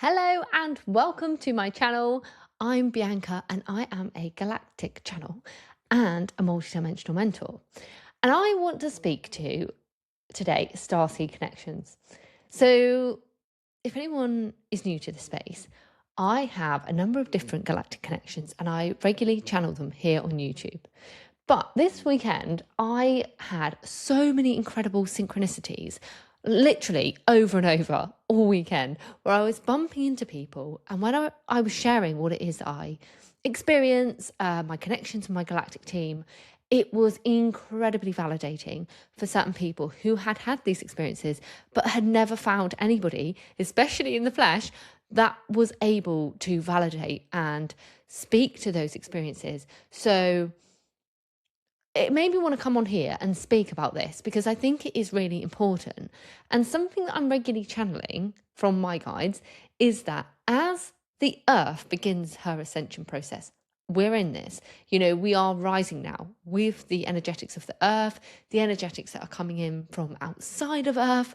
Hello and welcome to my channel. I'm Bianca and I am a Galactic channel and a multidimensional mentor. And I want to speak to today Starseed connections. So if anyone is new to the space, I have a number of different galactic connections and I regularly channel them here on YouTube. But this weekend, I had so many incredible synchronicities, literally over and over all weekend, where I was bumping into people. And when I was sharing what it is that I experience, my connections with my galactic team, it was incredibly validating for certain people who had had these experiences, but had never found anybody, especially in the flesh, that was able to validate and speak to those experiences. So it made me want to come on here and speak about this because I think it is really important. And something that I'm regularly channeling from my guides is that as the earth begins her ascension process, we're in this, we are rising now with the energetics of the earth, the energetics that are coming in from outside of earth.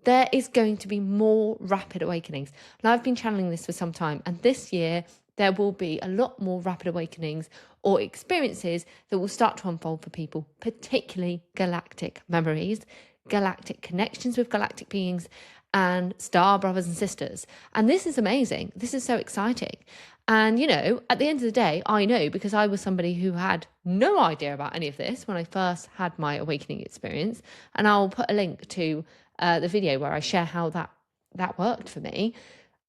There is going to be more rapid awakenings. And I've been channeling this for some time. And this year, there will be a lot more rapid awakenings or experiences that will start to unfold for people, particularly galactic memories, galactic connections with galactic beings, and star brothers and sisters. And this is amazing. This is so exciting. And, at the end of the day, I know because I was somebody who had no idea about any of this when I first had my awakening experience. And I'll put a link to the video where I share how that worked for me.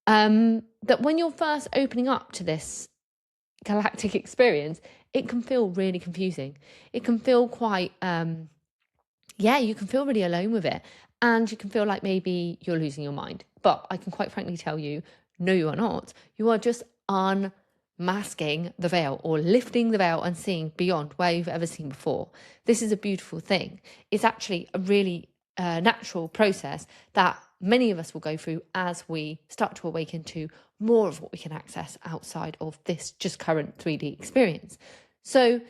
That when you're first opening up to this galactic experience, it can feel really confusing. It can feel quite, you can feel really alone with it. And you can feel like maybe you're losing your mind. But I can quite frankly tell you, no, you are not. You are just unmasking the veil or lifting the veil and seeing beyond where you've ever seen before. This is a beautiful thing. It's actually a really natural process that many of us will go through as we start to awaken to more of what we can access outside of this just current 3D experience. So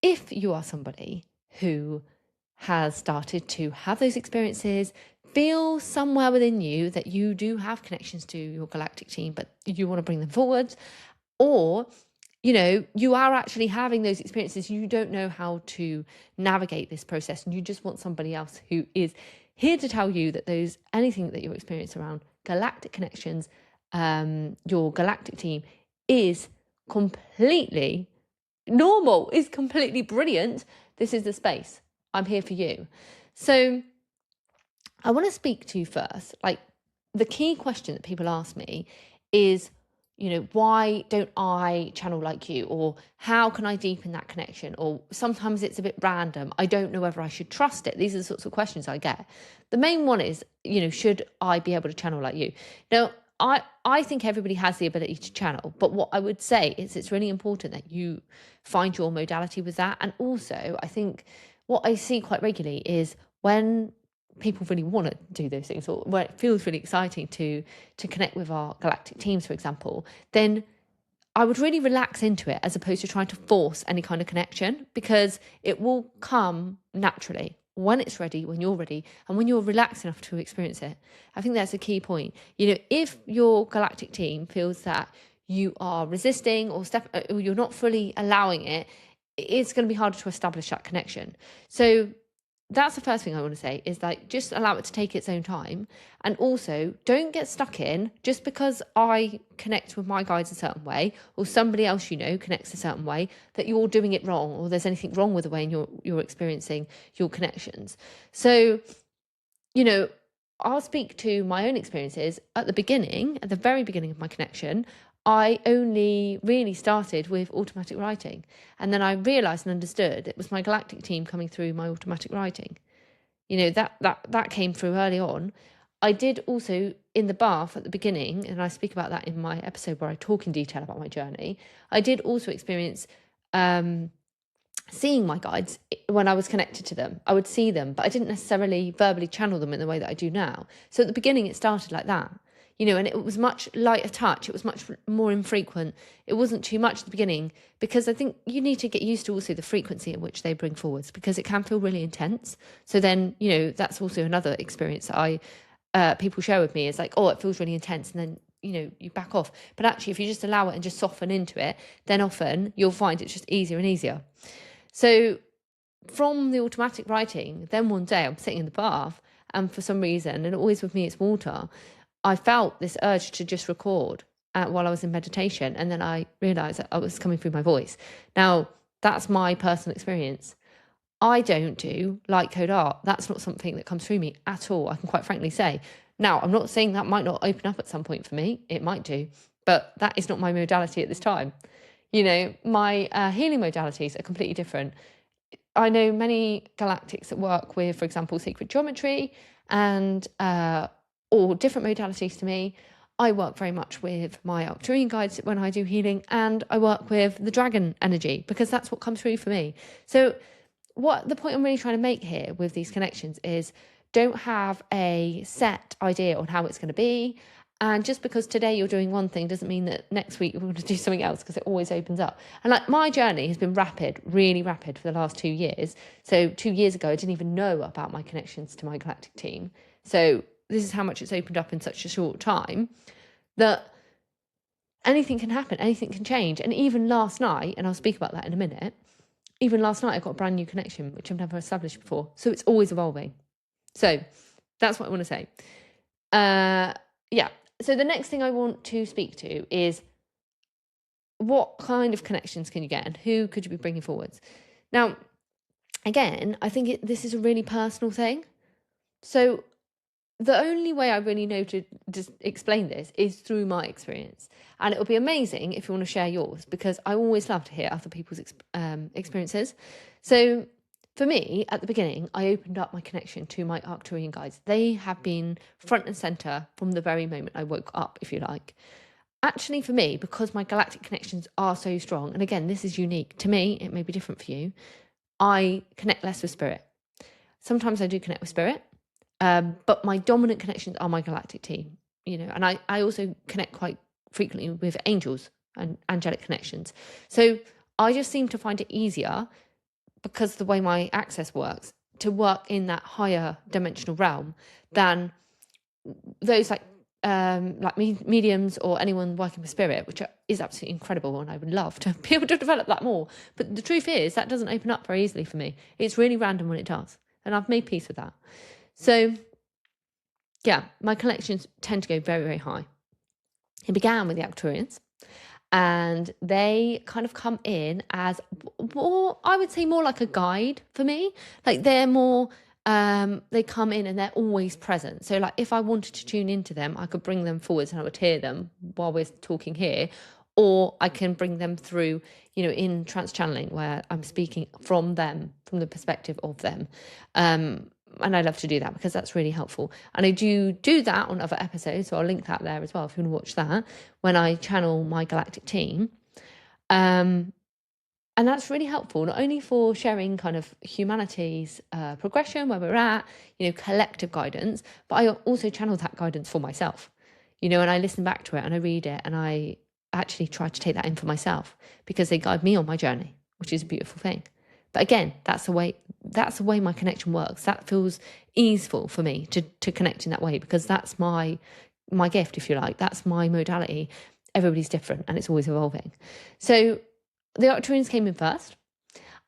if you are somebody who has started to have those experiences, feel somewhere within you that you do have connections to your galactic team, but you want to bring them forward, or you are actually having those experiences, you don't know how to navigate this process, and you just want somebody else who is here to tell you that anything that you're experiencing around galactic connections, your galactic team is completely normal, is completely brilliant. This is the space. I'm here for you. So I want to speak to you first. Like, the key question that people ask me is, why don't I channel like you? Or how can I deepen that connection? Or sometimes it's a bit random. I don't know whether I should trust it. These are the sorts of questions I get. The main one is, should I be able to channel like you? Now, I think everybody has the ability to channel, but what I would say is it's really important that you find your modality with that. And also, I think what I see quite regularly is when people really want to do those things, or where it feels really exciting to connect with our galactic teams, for example, then I would really relax into it as opposed to trying to force any kind of connection, because it will come naturally when it's ready, when you're ready, and when you're relaxed enough to experience it. I think that's a key point. If your galactic team feels that you are resisting or you're not fully allowing it, it's going to be harder to establish that connection. So that's the first thing I want to say, is like, just allow it to take its own time. And also, don't get stuck in just because I connect with my guides a certain way, or somebody else connects a certain way, that you're doing it wrong, or there's anything wrong with the way you're experiencing your connections. So, I'll speak to my own experiences. At the very beginning of my connection, I only really started with automatic writing. And then I realised and understood it was my galactic team coming through my automatic writing. That came through early on. I did also, in the bath at the beginning, and I speak about that in my episode where I talk in detail about my journey, I did also experience seeing my guides when I was connected to them. I would see them, but I didn't necessarily verbally channel them in the way that I do now. So at the beginning, it started like that. And it was much lighter touch. It was much more infrequent. It wasn't too much at the beginning, because I think you need to get used to also the frequency at which they bring forwards, because it can feel really intense. So then, that's also another experience that people share with me, is like, oh, it feels really intense. And then, you back off. But actually, if you just allow it and just soften into it, then often you'll find it's just easier and easier. So from the automatic writing, then one day I'm sitting in the bath, and for some reason, and always with me it's water, I felt this urge to just record while I was in meditation, and then I realised that it was coming through my voice. Now, that's my personal experience. I don't do light code art. That's not something that comes through me at all, I can quite frankly say. Now, I'm not saying that might not open up at some point for me. It might do, but that is not my modality at this time. My healing modalities are completely different. I know many galactics that work with, for example, sacred geometry and or different modalities to me. I work very much with my Arcturian guides when I do healing, and I work with the dragon energy because that's what comes through for me. So what the point I'm really trying to make here with these connections is, don't have a set idea on how it's going to be. And just because today you're doing one thing doesn't mean that next week you're going to do something else, because it always opens up. And like, my journey has been rapid, really rapid for the last 2 years. So 2 years ago, I didn't even know about my connections to my galactic team. So this is how much it's opened up in such a short time, that anything can happen, anything can change. And even last night, and I'll speak about that in a minute, even last night I got a brand new connection, which I've never established before. So it's always evolving. So that's what I want to say. Yeah. So the next thing I want to speak to is, what kind of connections can you get and who could you be bringing forwards? Now, again, I think this is a really personal thing. So the only way I really know to just explain this is through my experience. And it will be amazing if you want to share yours, because I always love to hear other people's experiences. So for me, at the beginning, I opened up my connection to my Arcturian guides. They have been front and centre from the very moment I woke up, if you like. Actually, for me, because my galactic connections are so strong, and again, this is unique to me, it may be different for you, I connect less with spirit. Sometimes I do connect with spirit, but my dominant connections are my galactic team, and I also connect quite frequently with angels and angelic connections. So I just seem to find it easier, because of the way my access works, to work in that higher dimensional realm than those like mediums or anyone working with spirit, which is absolutely incredible, and I would love to be able to develop that more. But the truth is, that doesn't open up very easily for me. It's really random when it does, and I've made peace with that. So yeah, my collections tend to go very, very high. It began with the Arcturians, and they kind of come in as more, I would say, more like a guide for me. Like, they're more, they come in and they're always present. So like, if I wanted to tune into them, I could bring them forwards and I would hear them while we're talking here, or I can bring them through, in trance channeling, where I'm speaking from them, from the perspective of them. And I love to do that because that's really helpful. And I do that on other episodes, so I'll link that there as well if you want to watch that, when I channel my galactic team. And that's really helpful, not only for sharing kind of humanity's progression, where we're at, collective guidance, but I also channel that guidance for myself, and I listen back to it and I read it and I actually try to take that in for myself, because they guide me on my journey, which is a beautiful thing. But again, that's the way my connection works. That feels easeful for me to connect in that way, because that's my gift, if you like. That's my modality. Everybody's different and it's always evolving. So the Arcturians came in first.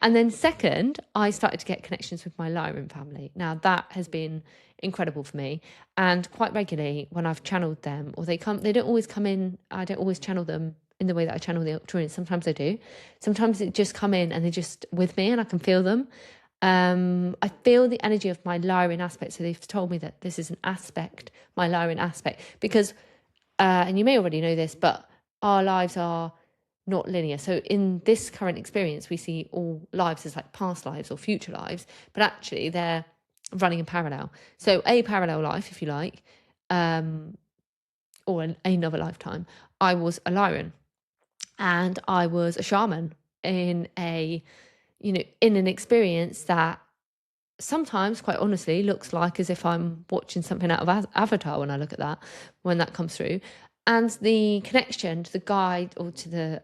And then second, I started to get connections with my Lyran family. Now, that has been incredible for me. And quite regularly, when I've channeled them, or they don't always come in, I don't always channel them in the way that I channel the Arcturians. Sometimes I do. Sometimes it just come in and they're just with me and I can feel them. I feel the energy of my Lyran aspect. So they've told me that this is an aspect, my Lyran aspect, because, and you may already know this, but our lives are not linear. So in this current experience, we see all lives as like past lives or future lives, but actually they're running in parallel. So a parallel life, if you like, or another lifetime, I was a Lyran. And I was a shaman in an experience that sometimes, quite honestly, looks like as if I'm watching something out of Avatar when I look at that, when that comes through. And the connection to the guide or to the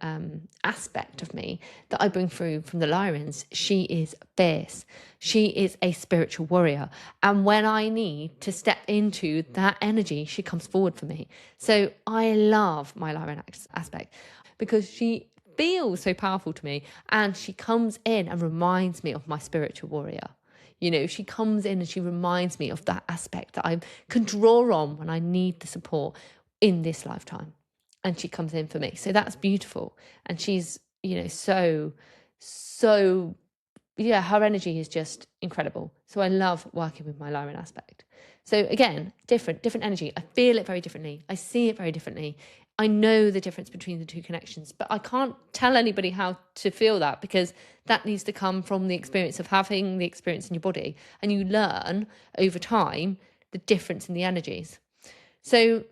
aspect of me that I bring through from the Lyrans, she is fierce. She is a spiritual warrior. And when I need to step into that energy, she comes forward for me. So I love my Lyran aspect because she feels so powerful to me, and she comes in and reminds me of my spiritual warrior. You know, she comes in and she reminds me of that aspect that I can draw on when I need the support in this lifetime, and she comes in for me. So that's beautiful. And she's, you know, so yeah, her energy is just incredible. So I love working with my Lyran aspect. So again, different energy. I feel it very differently. I see it very differently. I know the difference between the two connections, but I can't tell anybody how to feel that, because that needs to come from the experience of having the experience in your body, and you learn over time the difference in the energies. So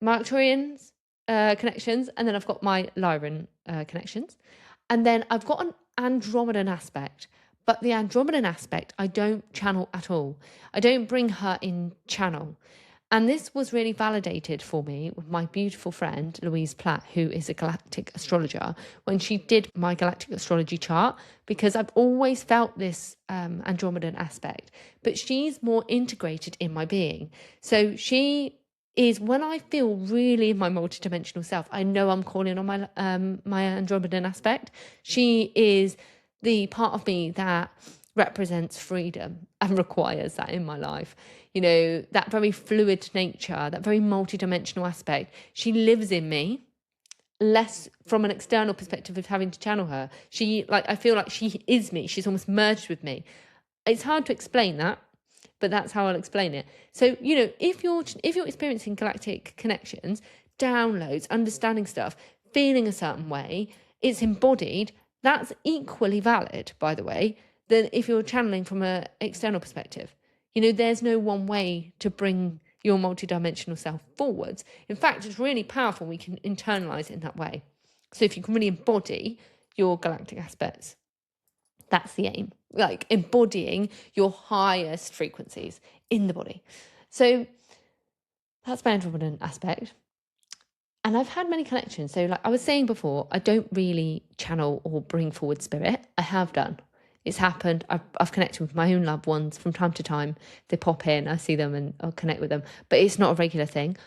my Arcturians connections, and then I've got my Lyran connections, and then I've got an Andromedan aspect. But the Andromedan aspect I don't channel at all. I don't bring her in channel. And this was really validated for me with my beautiful friend Louise Platt, who is a galactic astrologer, when she did my galactic astrology chart, because I've always felt this Andromedan aspect, but she's more integrated in my being. So she is, when I feel really in my multidimensional self, I know I'm calling on my my Andromedan aspect. She is the part of me that represents freedom and requires that in my life. You know, that very fluid nature, that very multidimensional aspect. She lives in me, less from an external perspective of having to channel her. She, like, I feel like she is me. She's almost merged with me. It's hard to explain that, but that's how I'll explain it. So, you know, if you're experiencing galactic connections, downloads, understanding stuff, feeling a certain way, it's embodied, that's equally valid, by the way, than if you're channeling from an external perspective. You know, there's no one way to bring your multidimensional self forwards. In fact, it's really powerful. We can internalize it in that way. So if you can really embody your galactic aspects, that's the aim, like embodying your highest frequencies in the body. So that's my Andromedan aspect. And I've had many connections. So like I was saying before, I don't really channel or bring forward spirit. I have done. It's happened. I've connected with my own loved ones from time to time. They pop in, I see them and I'll connect with them. But it's not a regular thing.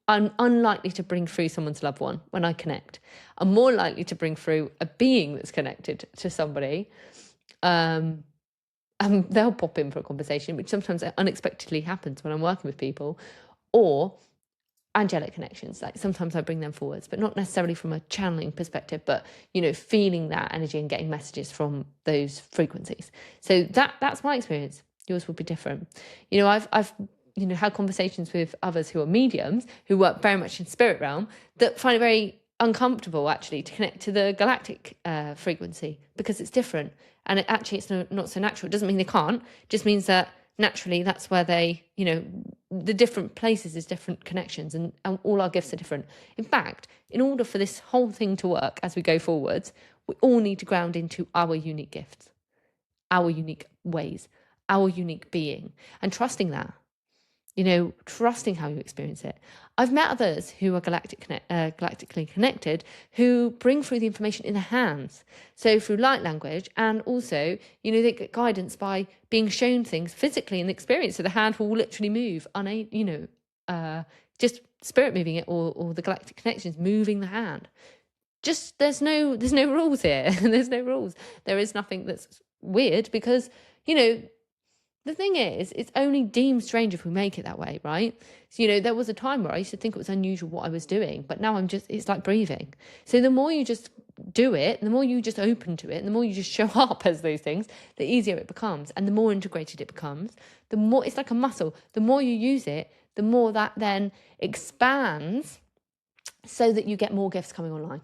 I'm unlikely to bring through someone's loved one when I connect. I'm more likely to bring through a being that's connected to somebody. And they'll pop in for a conversation, which sometimes unexpectedly happens when I'm working with people, or angelic connections. Like sometimes I bring them forwards, but not necessarily from a channeling perspective, but, you know, feeling that energy and getting messages from those frequencies. So that's my experience. Yours will be different. You know, I've you know, had conversations with others who are mediums who work very much in spirit realm that find it very uncomfortable actually to connect to the galactic frequency, because it's different, and it's not so natural. It doesn't mean they can't, it just means that naturally that's where they, you know, the different places is different connections, and all our gifts are different. In fact, in order for this whole thing to work as we go forwards, we all need to ground into our unique gifts, our unique ways, our unique being, and trusting that. You know, trusting how you experience it. I've met others who are galactically connected who bring through the information in their hands. So through light language, and also, you know, they get guidance by being shown things physically in the experience. So the hand will literally move, just spirit moving it, or the galactic connections moving the hand. Just there's no rules here. There's no rules. There is nothing that's weird, because, you know, the thing is, it's only deemed strange if we make it that way, right? So, you know, there was a time where I used to think it was unusual what I was doing, but now it's like breathing. So the more you just do it, the more you just open to it, and the more you just show up as those things, the easier it becomes, and the more integrated it becomes. The more, it's like a muscle. The more you use it, the more that then expands, so that you get more gifts coming online.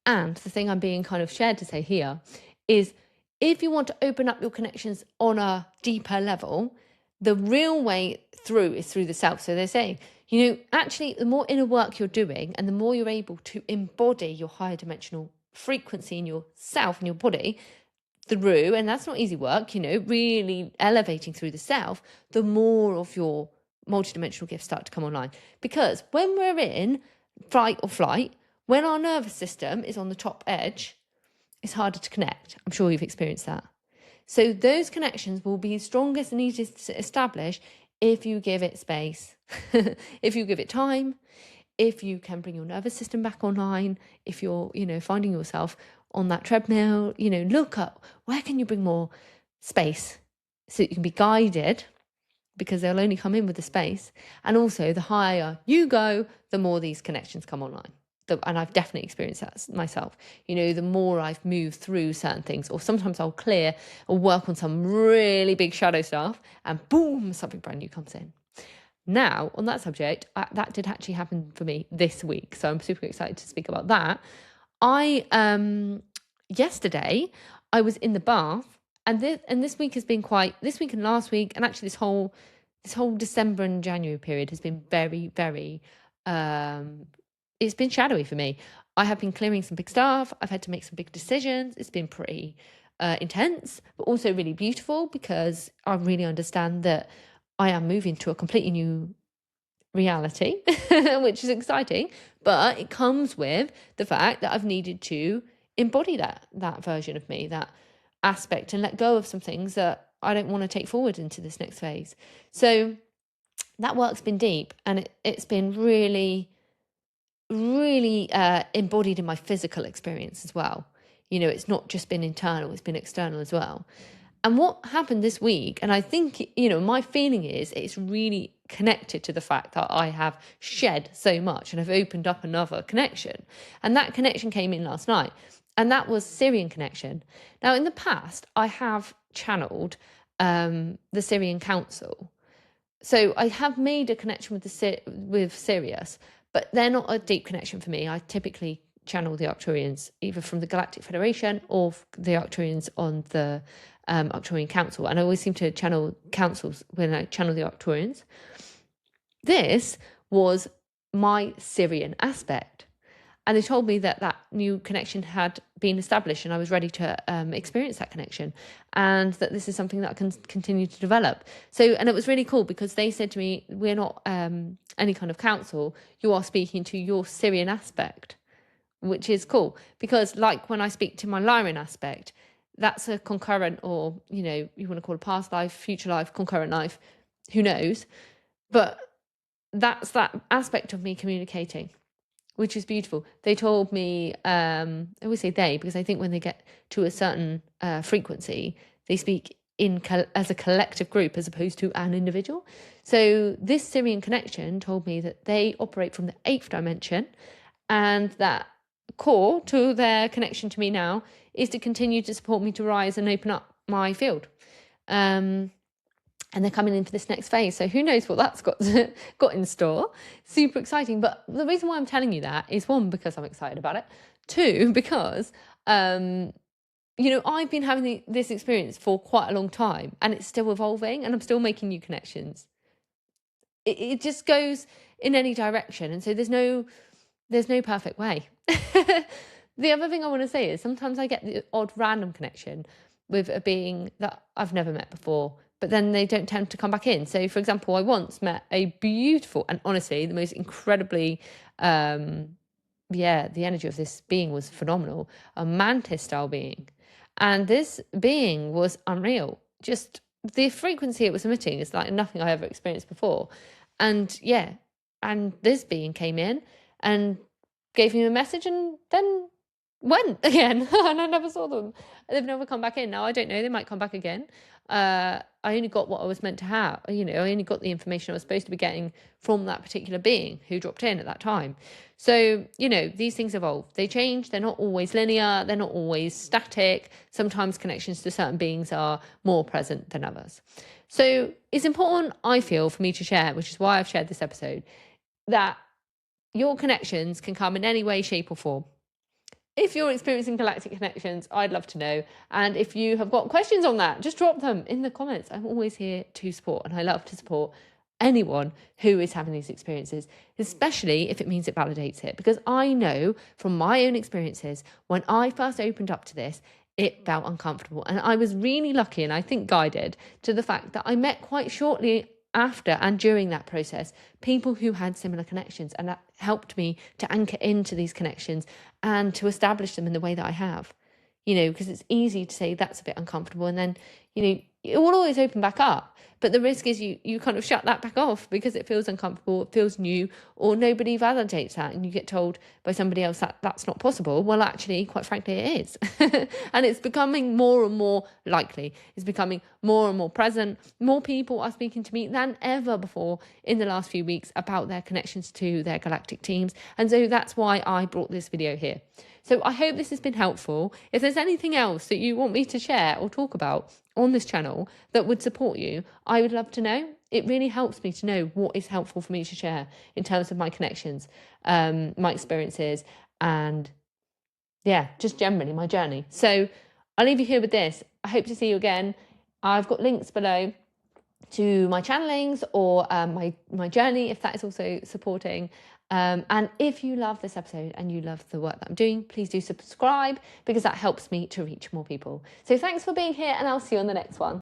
And the thing I'm being kind of shared to say here is, if you want to open up your connections on a deeper level, the real way through is through the self. So they're saying, you know, actually, the more inner work you're doing, and the more you're able to embody your higher dimensional frequency in yourself and your body through, and that's not easy work, you know, really elevating through the self, the more of your multidimensional gifts start to come online. Because when we're in fight or flight, when our nervous system is on the top edge, it's harder to connect. I'm sure you've experienced that. So those connections will be strongest and easiest to establish if you give it space, if you give it time, if you can bring your nervous system back online, if you're, finding yourself on that treadmill, look up, where can you bring more space so that you can be guided, because they'll only come in with the space. And also, the higher you go, the more these connections come online. And I've definitely experienced that myself. The more I've moved through certain things, or sometimes I'll clear or work on some really big shadow stuff, and boom, something brand new comes in. Now, on that subject, that did actually happen for me this week. So I'm super excited to speak about that. Yesterday, I was in the bath, and this week has been this week and last week, and actually this whole December and January period has been very, very, it's been shadowy for me. I have been clearing some big stuff. I've had to make some big decisions. It's been pretty intense, but also really beautiful, because I really understand that I am moving to a completely new reality, which is exciting, but it comes with the fact that I've needed to embody that version of me, that aspect, and let go of some things that I don't want to take forward into this next phase. So that work's been deep, and it's been really, really embodied in my physical experience as well. It's not just been internal, it's been external as well. And what happened this week, and I think, my feeling is it's really connected to the fact that I have shed so much and I've opened up another connection. And that connection came in last night, and that was Sirian connection. Now, in the past, I have channeled the Sirian Council. So I have made a connection with Sirius, but they're not a deep connection for me. I typically channel the Arcturians either from the Galactic Federation or the Arcturians on the Arcturian Council, and I always seem to channel councils when I channel the Arcturians. This was my Sirian aspect, and they told me that new connection had been established, and I was ready to experience that connection, and that this is something that I can continue to develop. So, and it was really cool, because they said to me, we're not any kind of council, you are speaking to your Sirian aspect, which is cool, because like when I speak to my Lyran aspect, that's a concurrent, or, you want to call it past life, future life, concurrent life, who knows? But that's that aspect of me communicating, which is beautiful. They told me, I always say they, because I think when they get to a certain frequency, they speak as a collective group as opposed to an individual. So this Sirian connection told me that they operate from the 8th dimension, and that core to their connection to me now is to continue to support me to rise and open up my field. And they're coming into this next phase. So who knows what that's got in store. Super exciting. But the reason why I'm telling you that is, one, because I'm excited about it. Two, because, I've been having this experience for quite a long time, and it's still evolving, and I'm still making new connections. It just goes in any direction. And so there's no perfect way. The other thing I want to say is, sometimes I get the odd random connection with a being that I've never met before, but then they don't tend to come back in. So, for example, I once met a beautiful, and honestly, the most incredibly, the energy of this being was phenomenal, a mantis-style being. And this being was unreal. Just the frequency it was emitting is like nothing I ever experienced before. And this being came in and gave me a message, and then went again. And I never saw them. They've never come back in. Now, I don't know, they might come back again. I only got what I was meant to have. I only got the information I was supposed to be getting from that particular being who dropped in at that time. So, these things evolve. They change. They're not always linear. They're not always static. Sometimes connections to certain beings are more present than others. So it's important, I feel, for me to share, which is why I've shared this episode, that your connections can come in any way, shape or form. If you're experiencing galactic connections, I'd love to know. And if you have got questions on that, just drop them in the comments. I'm always here to support, and I love to support anyone who is having these experiences, especially if it means it validates it. Because I know from my own experiences, when I first opened up to this, it felt uncomfortable. And I was really lucky, and I think guided, to the fact that I met quite shortly after and during that process, people who had similar connections, and that helped me to anchor into these connections and to establish them in the way that I have. Because it's easy to say that's a bit uncomfortable, and then, it will always open back up. But the risk is you kind of shut that back off because it feels uncomfortable, it feels new, or nobody validates that, and you get told by somebody else that that's not possible. Well, actually, quite frankly, it is. And it's becoming more and more likely. It's becoming more and more present. More people are speaking to me than ever before in the last few weeks about their connections to their galactic teams. And so that's why I brought this video here. So I hope this has been helpful. If there's anything else that you want me to share or talk about on this channel that would support you, I would love to know. It really helps me to know what is helpful for me to share in terms of my connections, my experiences, and just generally my journey. So I'll leave you here with this. I hope to see you again. I've got links below to my channelings or my journey, if that is also supporting. And if you love this episode and you love the work that I'm doing, please do subscribe, because that helps me to reach more people. So thanks for being here, and I'll see you on the next one.